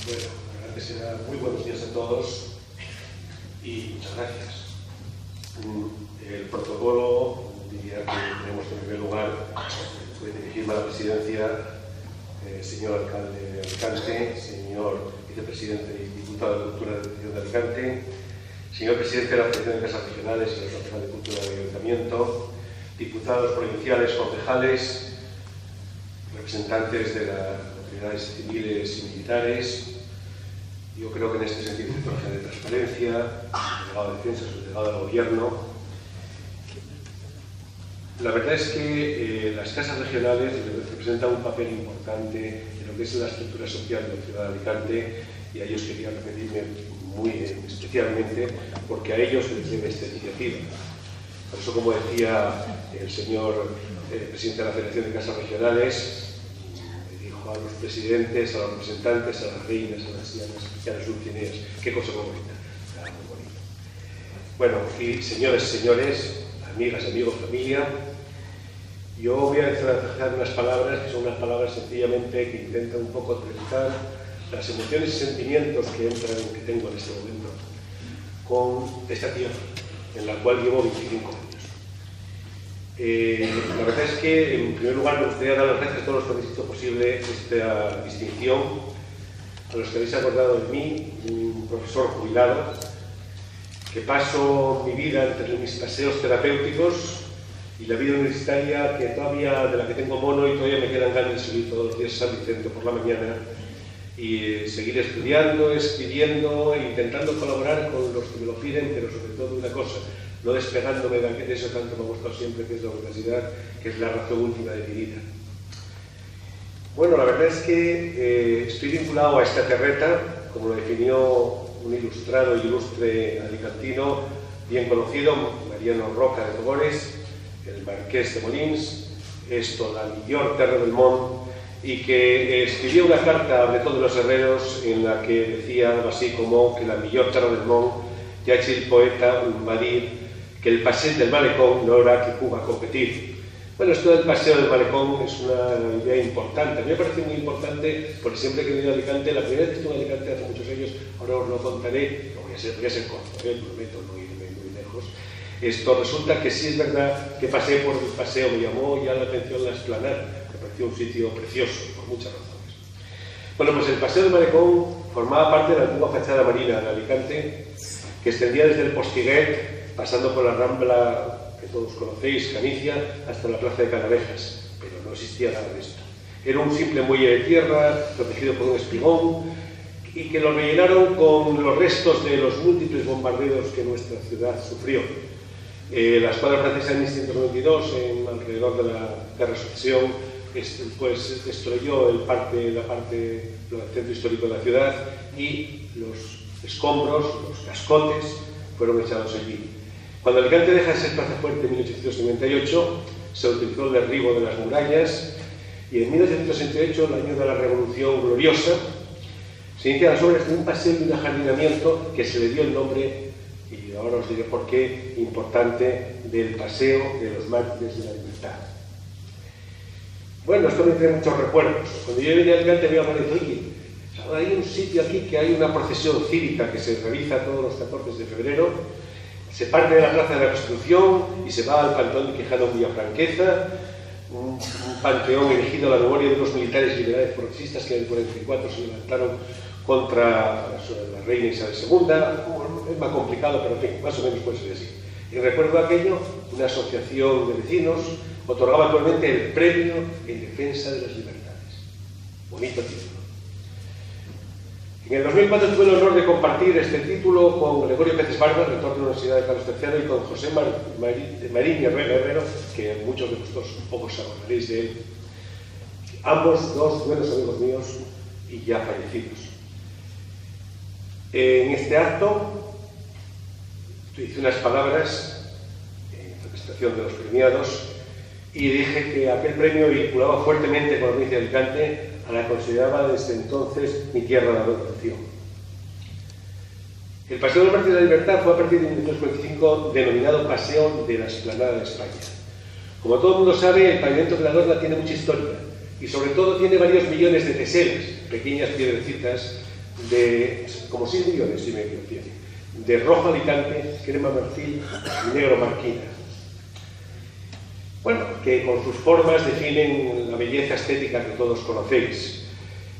Bueno, antes será muy buenos días a todos y muchas gracias. El protocolo diría que tenemos en primer lugar de dirigirme a la presidencia, señor alcalde de Alicante, señor vicepresidente y diputado de Cultura de la Diputación de Alicante, señor presidente de la Asociación de Casas Regionales y la Concejal de Cultura del Ayuntamiento, diputados provinciales, concejales, representantes de las autoridades civiles y militares. Yo creo que en este sentido, el Consejo de Transparencia, el delegado de Defensa, el delegado del Gobierno. La verdad es que las casas regionales representan un papel importante en lo que es la estructura social de la ciudad de Alicante, y a ellos quería referirme muy especialmente porque a ellos les debe esta iniciativa. Por eso, como decía el señor presidente de la Federación de Casas Regionales, a los presidentes, a los representantes, a las reinas, a las ancianas y a las dulcineas. Qué cosa muy bonita, muy bonita. Bueno, y señores, amigas, amigos, familia, yo voy a dejar unas palabras que son unas palabras sencillamente que intentan un poco aterrizar las emociones y sentimientos que tengo en este momento con esta tierra en la cual llevo 25 años. La verdad es que, en primer lugar, me gustaría dar las gracias a todos los que habéis hecho posible esta distinción, a los que habéis acordado de mí, un profesor jubilado, que paso mi vida entre mis paseos terapéuticos y la vida universitaria de la que tengo mono, y todavía me quedan ganas de subir todos los días a San Vicente por la mañana y seguir estudiando, escribiendo e intentando colaborar con los que me lo piden, pero sobre todo una cosa, no despegándome de eso tanto me ha gustado siempre, que es la universidad, que es la razón última de mi vida. Bueno, la verdad es que estoy vinculado a esta terreta, como lo definió un ilustrado y ilustre alicantino bien conocido, Mariano Roca de Togores, el marqués de Molins, esto, la millor terra del món, y que escribió una carta a todos los herreros en la que decía algo así como que la millor terra del món, ya el poeta un va dir que el paseo del malecón no habrá que puga competir. Bueno, esto del paseo del malecón es una idea importante. A mí me parece muy importante porque siempre que he venido a Alicante, la primera vez que estuve en Alicante hace muchos años, ahora os lo contaré, voy a ser corto, prometo no irme muy lejos. Esto resulta que sí es verdad que pasé por el paseo, me llamó ya la atención la Esplanada, me pareció un sitio precioso, por muchas razones. Bueno, pues el paseo del malecón formaba parte de la antigua fachada marina de Alicante, que extendía desde el Postiguet, pasando por la Rambla, que todos conocéis, Canicia, hasta la Plaza de Canavejas, pero no existía nada de esto. Era un simple muelle de tierra, protegido por un espigón, y que lo rellenaron con los restos de los múltiples bombardeos que nuestra ciudad sufrió. La escuadra francesa en 1692, alrededor de la Guerra de Sucesión, pues destruyó el centro histórico de la ciudad, y los escombros, los cascotes, fueron echados allí. Cuando Alicante deja de ser plaza fuerte en 1858, se utilizó el derribo de las murallas, y en 1868, el año de la Revolución Gloriosa, se inician las obras de un paseo y un ajardinamiento que se le dio el nombre, y ahora os diré por qué, importante, del Paseo de los Mártires de la Libertad. Bueno, esto me trae muchos recuerdos. Cuando yo venía a Alicante me apareció, oye, hay un sitio aquí que hay una procesión cívica que se realiza todos los 14 de febrero, se parte de la Plaza de la Constitución y se va al Panteón de Quijano en Villafranqueza, un panteón elegido a la memoria de unos militares liberales progresistas que en el 44 se levantaron contra la reina Isabel II. Es más complicado, pero en fin, más o menos puede ser así. Y recuerdo aquello, una asociación de vecinos otorgaba actualmente el premio en defensa de las libertades. Bonito título. En el 2004 tuve el honor de compartir este título con Gregorio Pérez Barba, rector de la Universidad de Carlos III, y con José Marín Herrero, que muchos de vosotros pocos acordaréis de él. Ambos dos buenos amigos míos y ya fallecidos. En este acto hice unas palabras en representación de los premiados y dije que aquel premio vinculaba fuertemente con la provincia de Alicante, a la que consideraba desde entonces mi tierra de adopción. El Paseo del Mártir de la Libertad fue a partir de 1945 denominado Paseo de la Esplanada de España. Como todo el mundo sabe, el pavimento de la Dorna tiene mucha historia y sobre todo tiene varios millones de teselas, pequeñas piedrecitas como 6 millones y medio tiene, de rojo Alicante, crema marfil y negro marquina. Bueno, que con sus formas definen la belleza estética que todos conocéis.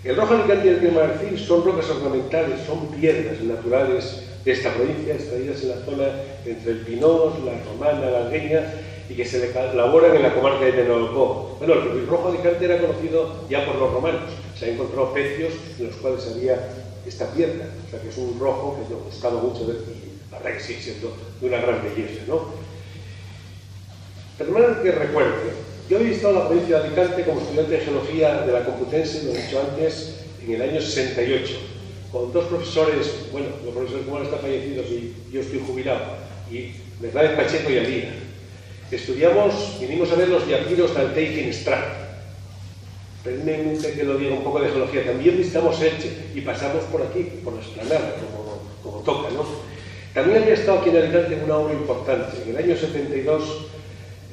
El rojo Alicante y el crema marfil son rocas ornamentales, son piedras naturales de esta provincia, extraídas en la zona entre el Pinós, la Romana, la Algueña, y que se elaboran en la comarca de Tenalcó. Bueno, el rojo Alicante era conocido ya por los romanos. Se han encontrado pecios en los cuales había esta piedra, o sea que es un rojo que nos ha gustado mucho ver, y la verdad que sigue siendo de una gran belleza, ¿no? Permanente que recuerde, yo he visitado la provincia de Alicante como estudiante de Geología de la Complutense, lo he dicho antes, en el año 68, con 2 profesores, bueno, los profesores como ahora están fallecidos y yo estoy jubilado, y Bernabé Pacheco y Alía. Vinimos a ver los diapiros del Teifinstrat. Permítanme que lo diga un poco de geología. También visitamos Elche y pasamos por aquí, por la Esplanada, como toca, ¿no? También había estado aquí en Alicante en una obra importante. En el año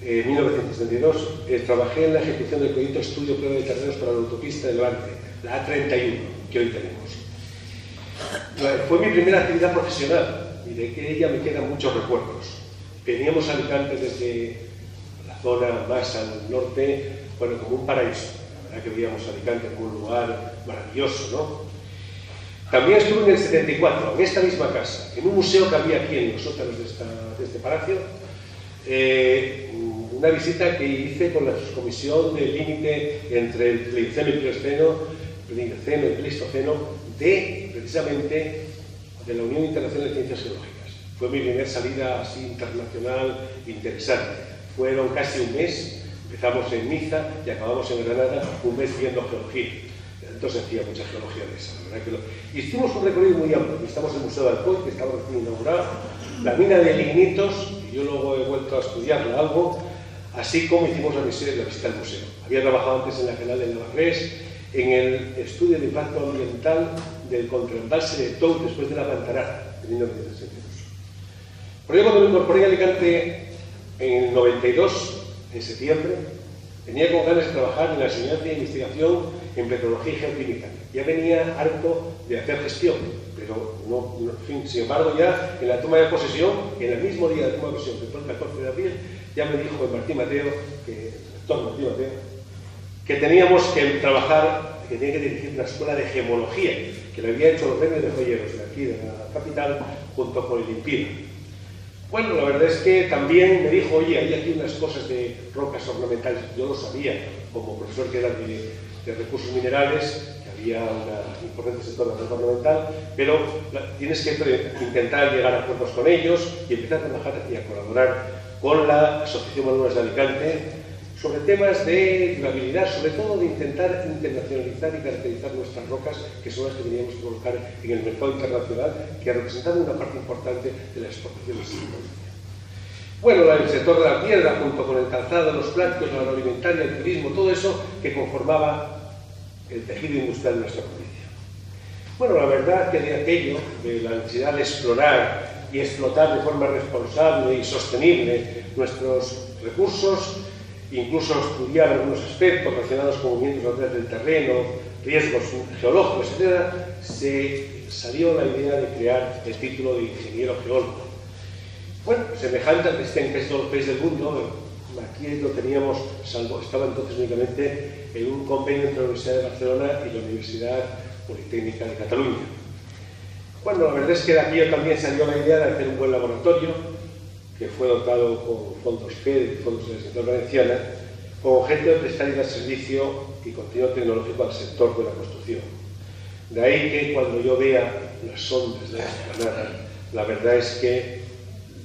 1972, trabajé en la ejecución del proyecto Estudio Prueba de Terrenos para la autopista de Levante, la A31, que hoy tenemos. Fue mi primera actividad profesional y de que ella me quedan muchos recuerdos. Veníamos a Alicante desde la zona más al norte, bueno, como un paraíso. La verdad que veíamos a Alicante como un lugar maravilloso, ¿no? También estuve en el 74, en esta misma casa, en un museo que había aquí en los sótanos de este palacio, una visita que hice con la comisión del límite entre el Plioceno y el Pleistoceno, precisamente de la Unión Internacional de Ciencias Geológicas. Fue mi primera salida así internacional interesante. Fueron casi un mes, empezamos en Niza y acabamos en Granada, un mes viendo geología. Entonces hacía mucha geología de esa, la verdad que hicimos un recorrido muy amplio. Visitamos el Museo de Alcoy, que estaba recién inaugurado, la mina de lignitos, y yo luego he vuelto a estudiarla algo, así como hicimos la visita al museo. Había trabajado antes en la canal de Navarrés, en el estudio de impacto ambiental del contraembalse de Tous después de la Pantará, de 1962. Por ello, cuando me incorporé a Alicante en el 92, en septiembre, venía con ganas de trabajar en la enseñanza e investigación en petrología y geoquímica. Ya venía harto de hacer gestión, pero en fin, sin embargo, ya en la toma de posesión, en el mismo día de toma de posesión, que fue el 14 de abril, ya me dijo el Martín Mateo, el doctor Martín Mateo, que teníamos que trabajar, que tenía que dirigir una escuela de gemología, que le había hecho los premios de joyeros de aquí, de la capital, junto con el INPIDA. Bueno, la verdad es que también me dijo, oye, hay aquí unas cosas de rocas ornamentales. Yo lo sabía, como profesor que era de recursos minerales, que había un importante sector de la roca ornamental, pero tienes que intentar llegar a acuerdos con ellos y empezar a trabajar y a colaborar con la Asociación Manuales de Alicante sobre temas de durabilidad, sobre todo de intentar internacionalizar y caracterizar nuestras rocas, que son las que teníamos que colocar en el mercado internacional, que representan una parte importante de la exportación de esta provincia. Bueno, el sector de la piedra, junto con el calzado, los plásticos, la agroalimentaria, el turismo, todo eso que conformaba el tejido industrial de nuestra provincia. Bueno, la verdad que de aquello, de la necesidad de explorar y explotar de forma responsable y sostenible nuestros recursos, incluso estudiar algunos aspectos relacionados con movimientos naturales del terreno, riesgos geológicos, etc., se salió la idea de crear el título de ingeniero geólogo. Bueno, semejante al que está en casi todos los países del mundo, aquí lo teníamos, salvo, estaba entonces únicamente en un convenio entre la Universidad de Barcelona y la Universidad Politécnica de Cataluña. Bueno, la verdad es que de aquí también salió la idea de hacer un buen laboratorio, que fue dotado con fondos FED, fondos de la Secretaría Valenciana, con objeto de prestar y dar servicio y contenido tecnológico al sector de la construcción. De ahí que cuando yo vea las sondas de la Esplanada, la verdad es que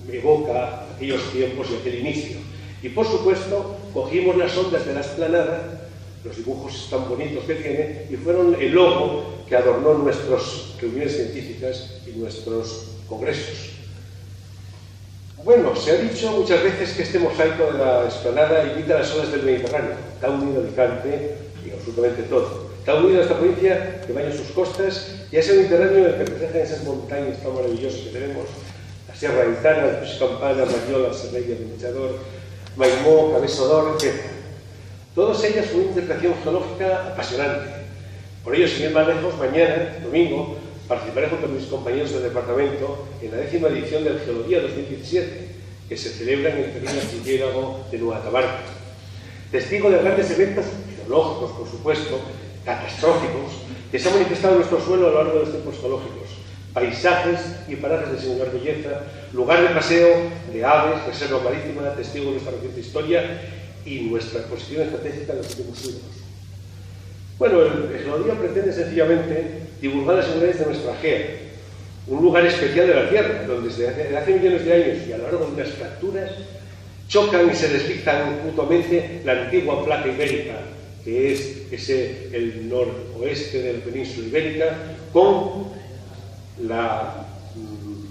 me evoca aquellos tiempos y aquel inicio. Y por supuesto, cogimos las ondas de la Esplanada, los dibujos tan bonitos que tiene, y fueron el logo que adornó nuestras reuniones científicas y nuestros congresos. Bueno, se ha dicho muchas veces que este mosaico de la Esplanada imita las olas del Mediterráneo. Está unido Alicante y absolutamente todo. Está unido a esta provincia que baña sus costas y a ese Mediterráneo en el que reflejan esas montañas tan maravillosas que tenemos. La Sierra Aitana, el Puig Campana, Mariola, Serrella, Benechador, Maimó, Cabezodor, etc. Todas ellas con una interpretación geológica apasionante. Por ello, sin ir más lejos, mañana, domingo, participaré junto a mis compañeros del departamento en la 10ª edición del Geología 2017, que se celebra en el pequeño archipiélago de Nueva Tabarca. Testigo de grandes eventos geológicos, por supuesto, catastróficos, que se han manifestado en nuestro suelo a lo largo de los tiempos geológicos. Paisajes y parajes de singular belleza, lugar de paseo de aves, reserva marítima, testigo de nuestra reciente historia y nuestra posición estratégica en los últimos siglos. Bueno, el Geología pretende sencillamente divulgar las singularidades de nuestra Gea, un lugar especial de la Tierra, donde desde hace millones de años y a lo largo de unas fracturas chocan y se deslizan mutuamente la antigua placa ibérica, que es el noroeste de la península ibérica, con la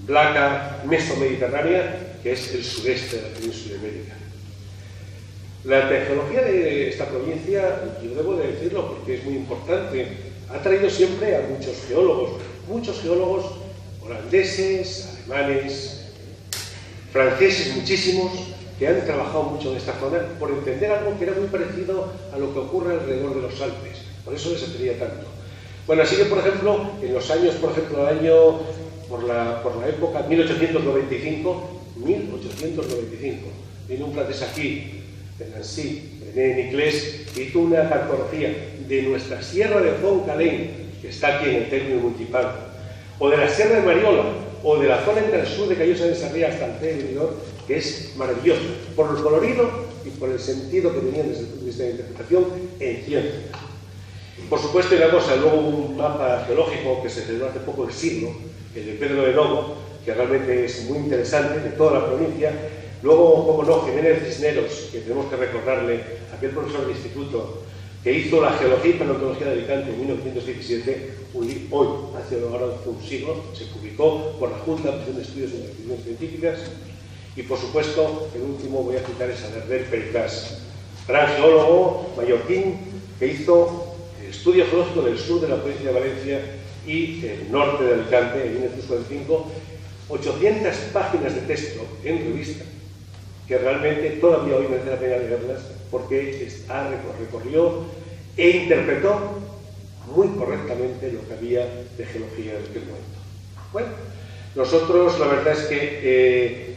placa mesomediterránea, que es el sureste de la península ibérica. La geología de esta provincia, yo debo de decirlo porque es muy importante, ha traído siempre a muchos geólogos holandeses, alemanes, franceses muchísimos, que han trabajado mucho en esta zona por entender algo que era muy parecido a lo que ocurre alrededor de los Alpes. Por eso les atraía tanto. Bueno, así que, por ejemplo, en los años, por la época 1895, viene un francés aquí, de Nancy, René Niclés, que hizo una cartografía de nuestra sierra de Fontcalén, que está aquí en el término municipal, o de la sierra de Mariola, o de la zona entre el sur de Callosa de Sarriá hasta el Cedridor, que es maravilloso, por el colorido y por el sentido que tenían desde el punto de vista de interpretación en ciencia. Por supuesto, llegamos a luego un mapa geológico que se celebró hace poco el siglo, el de Pedro de Novo, que realmente es muy interesante, de toda la provincia. Luego, como no, Jiménez Cisneros, que tenemos que recordarle, aquel profesor de instituto que hizo la geología y paleontología de Alicante en 1917, hoy, hace un siglo, se publicó por la Junta de Estudios e Investigaciones Científicas. Y, por supuesto, el último voy a citar es a Hervé Pericas, gran geólogo mallorquín que hizo el estudio geológico del sur de la provincia de Valencia y el norte de Alicante en 1945, 800 páginas de texto en revista, que realmente todavía hoy merece la pena leerlas porque recorrió e interpretó muy correctamente lo que había de geología en aquel momento. Bueno, nosotros la verdad es que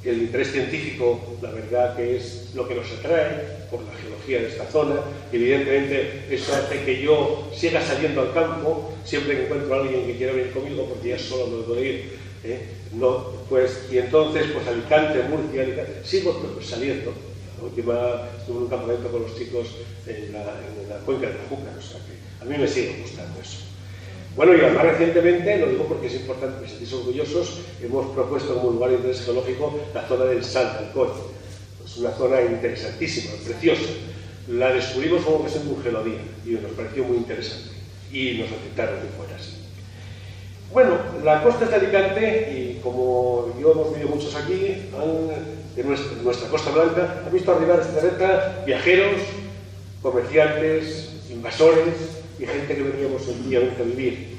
el interés científico, la verdad que es lo que nos atrae por la geología de esta zona. Evidentemente, eso hace que yo siga saliendo al campo, siempre que encuentro a alguien que quiera venir conmigo, porque ya solo no puedo ir. Y entonces, pues Alicante, Murcia, sigo saliendo. La última estuve en un campamento con los chicos en la cuenca de Júcar, o sea que a mí me sigue gustando eso. Bueno, y además recientemente, lo digo porque es importante que sentirse orgullosos, hemos propuesto como lugar de interés geológico la zona del Salt del Coll. Es una zona interesantísima, preciosa. La descubrimos como ocasión de un geología y nos pareció muy interesante y nos aceptaron que fuera así. Bueno, la costa de Alicante, y como yo hemos vivido muchos aquí, de nuestra Costa Blanca, han visto arribar a esta terreta viajeros, comerciantes, invasores y gente que veníamos un día a vivir.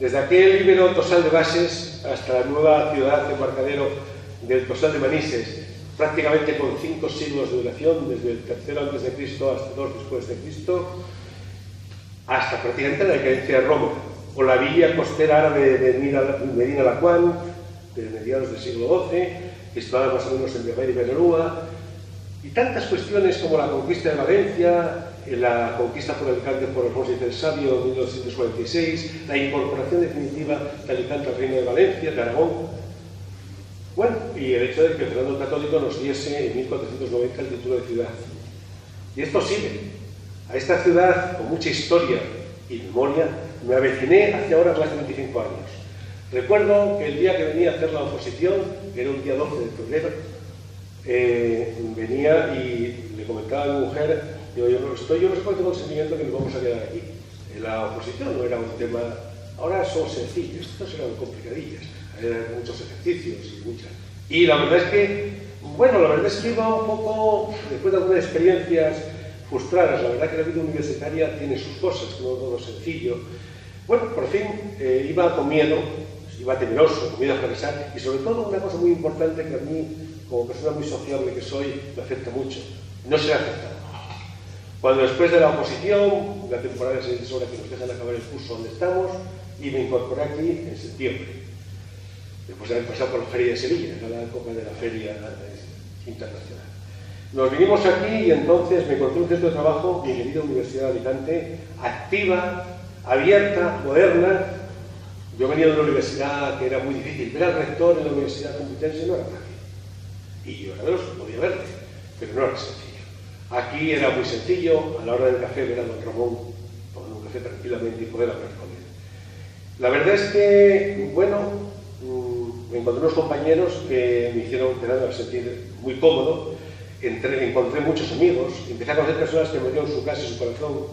Desde aquel íbero Tosal de Bases hasta la nueva ciudad embarcadero del Tosal de Manises, prácticamente con 5 siglos de duración, desde el III a.C. hasta 2 después de Cristo, hasta prácticamente la decadencia de Roma, o la villa costera árabe de Medina Lacuán, de mediados del siglo XII, que estaba más o menos en Viamay y Benelúa, y tantas cuestiones como la conquista de Valencia, la conquista por Alicante por Alfonso X el Sabio en 1246, la incorporación definitiva de Alicante al Reino de Valencia, de Aragón. Bueno, y el hecho de que Fernando el Católico nos diese en 1490 el título de ciudad. Y esto sigue. A esta ciudad, con mucha historia y memoria, me aveciné hace ahora más de 25 años. Recuerdo que el día que venía a hacer la oposición, que era un día 12 de febrero, venía y le comentaba a mi mujer, digo, yo no sé cuál tengo el sentimiento que nos vamos a quedar aquí. En la oposición no era un tema, ahora son sencillos, estos eran complicadillas, eran muchos ejercicios y muchas. Y la verdad es que, bueno, la verdad es que iba un poco, después de algunas experiencias frustradas, la verdad que la vida universitaria tiene sus cosas, no todo sencillo. Bueno, por fin iba con miedo, iba temeroso, con miedo a fracasar, y sobre todo una cosa muy importante que a mí, como persona muy sociable que soy, me afecta mucho, no ser aceptado. Cuando después de la oposición, la temporada es hora que nos dejan acabar el curso donde estamos, y me incorporé aquí en septiembre, después de haber pasado por la Feria de Sevilla, que era la época de la Feria Internacional. Nos vinimos aquí y entonces me encontré un centro de trabajo, mi querida Universidad de Alicante, activa, abierta, moderna. Yo venía de una universidad que era muy difícil, ver al rector en la Universidad Complutense no era fácil. Y yo era de los que podía verle, pero no era sencillo. Aquí era muy sencillo, a la hora del café ver a don Ramón, tomar un café tranquilamente y poder hablar con él. La verdad es que, bueno, me encontré unos compañeros que me hicieron a sentir muy cómodo, encontré muchos amigos, empecé a conocer personas que me dieron su casa y su corazón,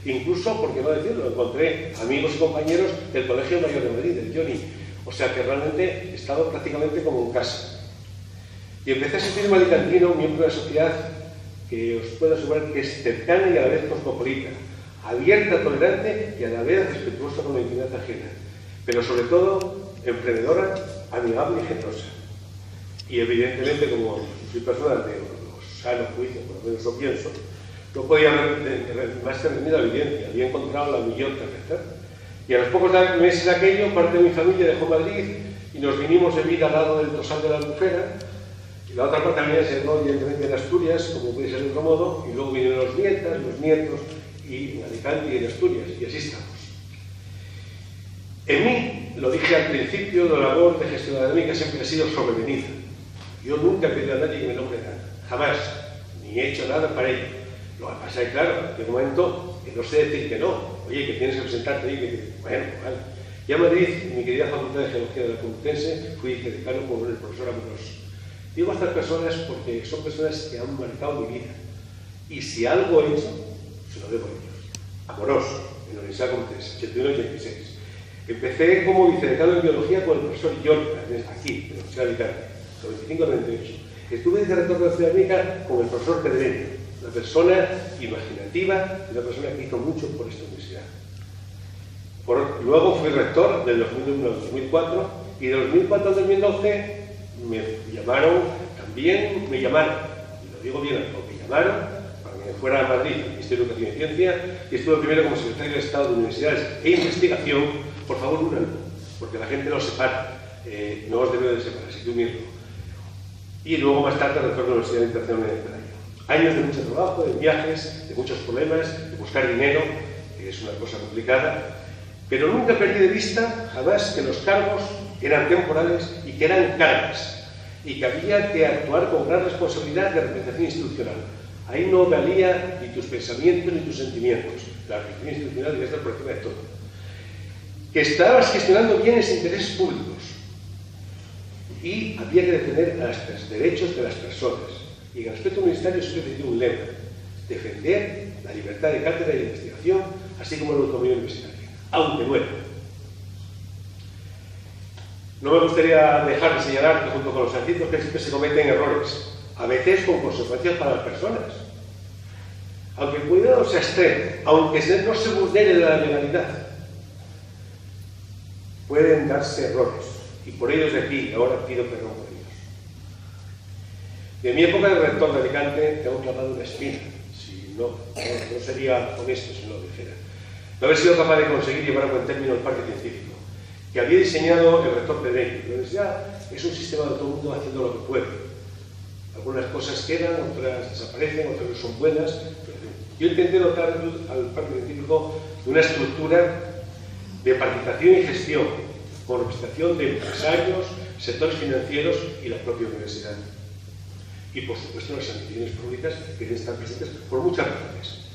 incluso, por qué no decirlo, encontré amigos y compañeros del Colegio Mayor de Madrid, del Johnny, o sea que realmente he estado prácticamente como en casa. Y empecé a sentirme alicantino, miembro de la sociedad que os puedo asegurar que es cercana y a la vez cosmopolita, abierta, tolerante y a la vez respetuosa con la intimidad ajena, pero sobre todo emprendedora, amigable y generosa. Y evidentemente, como soy persona de sano juicio, por lo menos lo pienso, no podía más que rendir la evidencia, había encontrado la millón tercera. Y a los pocos meses de aquello, parte de mi familia dejó Madrid y nos vinimos de vida al lado del Tosal de la Albufera. La otra parte también se quedó evidentemente en Asturias, como puede ser de otro modo, y luego vinieron los nietas, los nietos, y en Alicante y en Asturias, y así estamos. En mí, lo dije al principio, la labor de gestión académica siempre ha sido sobrevenida. Yo nunca he pedido a nadie que me nombre nada, jamás, ni he hecho nada para ello. Lo que pasa es claro, de momento, que no sé decir que no, oye, que tienes que presentarte ahí, que bueno, vale. Y a Madrid, en mi querida Facultad de Geología de la Complutense, fui vicedecano con el profesor Amorós. Digo a estas personas porque son personas que han marcado mi vida. Y si algo he hecho, se lo debo a ellos. Amorós, en la Universidad Complutense, 81-86. Empecé como vicedecano en biología con el profesor Yorca, aquí, en la Universidad de Alicante, 95-98. Estuve vicerrector de la Ciudad Médica con el profesor Pedreño, una persona imaginativa y una persona que hizo mucho por esta universidad. Luego fui rector del 2001 al 2004 y de 2004 al 2012 me llamaron, y lo digo bien, me llamaron para que me fuera a Madrid, al Ministerio de Educación y Ciencia, y estuve primero como secretario de Estado de Universidades e Investigación. Por favor, únanlo, porque la gente no se separa, no os debe de separar, así que unirlo. Y luego más tarde rector de la Universidad Internacional de Mediterráneo. Años de mucho trabajo, de viajes, de muchos problemas, de buscar dinero, que es una cosa complicada, pero nunca perdí de vista, jamás, que los cargos eran temporales y que eran cargas, y que había que actuar con gran responsabilidad de representación institucional. Ahí no valía ni tus pensamientos ni tus sentimientos. La representación institucional debe estar por encima de todo. Que estabas gestionando bienes e intereses públicos y había que defender a los derechos de las personas. Y en el aspecto universitario siempre he tenido un lema: defender la libertad de cátedra y de investigación, así como la autonomía universitaria, aunque duela. No me gustaría dejar de señalar que junto con los artículos que siempre se cometen errores, a veces con consecuencias para las personas. Aunque el cuidado sea extremo, aunque no se vulnere la legalidad, pueden darse errores. Y por ello desde aquí, ahora pido perdón por ellos. De mi época de rector de Alicante, tengo clavado una espina. Si no sería honesto si no lo dijera. No haber sido capaz de conseguir llevar a buen término el parque científico que había diseñado el rector Pedreño. La universidad es un sistema de todo el mundo haciendo lo que puede. Algunas cosas quedan, otras desaparecen, otras no son buenas. Yo intenté dotar al parque científico de una estructura de participación y gestión, con representación de empresarios, sectores financieros y la propia universidad. Y por supuesto las administraciones públicas que deben estar presentes por muchas razones.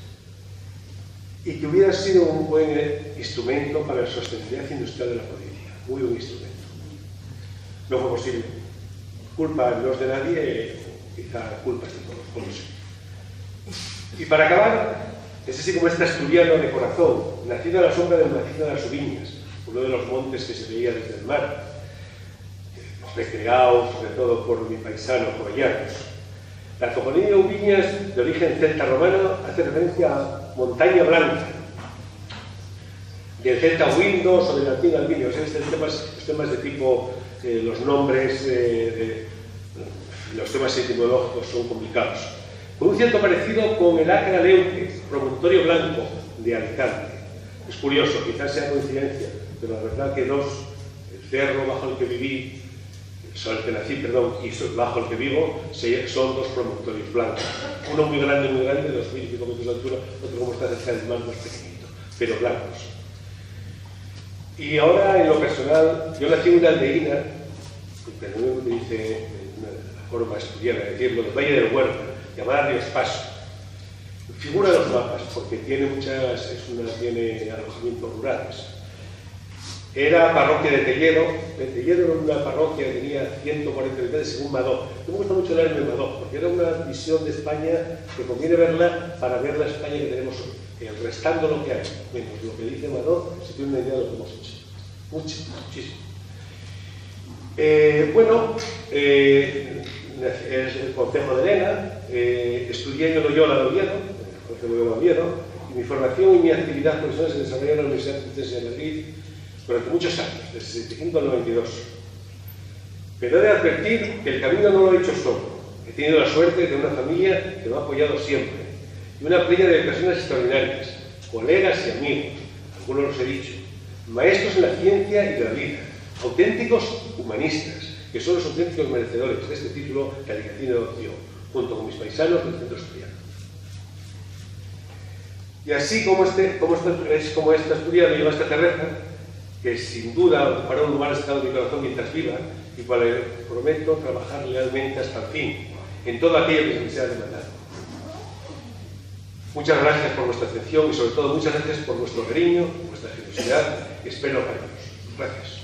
Y que hubiera sido un buen instrumento para la sostenibilidad industrial de la provincia. Muy buen instrumento. No fue posible. Culpa no es de nadie, quizá culpa es de todos, como sé. Y para acabar, es así como este asturiano de corazón, nacido a la sombra del macizo de las Ubiñas, uno de los montes que se veía desde el mar, recreado sobre todo por mi paisano Jovellanos. La toponimia Ubiñas, de origen celta romano, hace referencia a montaña blanca, del celta Windows o del latín albinio. O sea, los temas de tipo, los nombres, los temas etimológicos son complicados. con un cierto parecido con el Acra Leute, promontorio blanco de Alicante. Es curioso, quizás sea coincidencia, pero la verdad que el cerro bajo el que viví, sobre el que nací, perdón, y bajo el que vivo, son dos promontorios blancos. Uno muy grande, de 2000 y pico metros de altura, otro como está cerca del mar, más pequeñito, pero blancos. Y ahora, en lo personal, yo nací en una aldeína, que lo único que dice, una forma estudiada de decirlo, del Valle del Huerta, llamada Ríos Paso. Figura de los mapas, porque tiene tiene alojamientos rurales. Era parroquia de Telledo. Telledo era una parroquia que tenía 140 habitantes según Madó. Me gusta mucho leerme Madó, porque era una visión de España que conviene verla para ver la España que tenemos hoy. El restando lo que hay, menos lo que dice Madó, se tiene una idea de lo que hemos hecho. Muchísimo. Es el Concejo de Elena, estudié en Loyola de Oviedo, y mi formación y mi actividad profesional se desarrollaron en la Universidad Complutense de Madrid durante muchos años, desde 65 al 92. Pero he de advertir que el camino no lo he hecho solo. He tenido la suerte de una familia que me ha apoyado siempre, y una playa de personas extraordinarias, colegas y amigos, algunos los he dicho, maestros en la ciencia y de la vida, auténticos humanistas, que son los auténticos merecedores de este título que Alicantino adoptó, junto con mis paisanos del centro asturiano. Y así como esta asturiano lleva esta terreta, que sin duda ocupará un lugar estado en mi corazón mientras viva, y para el prometo trabajar lealmente hasta el fin, en todo aquello que se me sea demandado. Muchas gracias por vuestra atención y sobre todo muchas gracias por vuestro cariño, vuestra generosidad, y espero verlos. Gracias.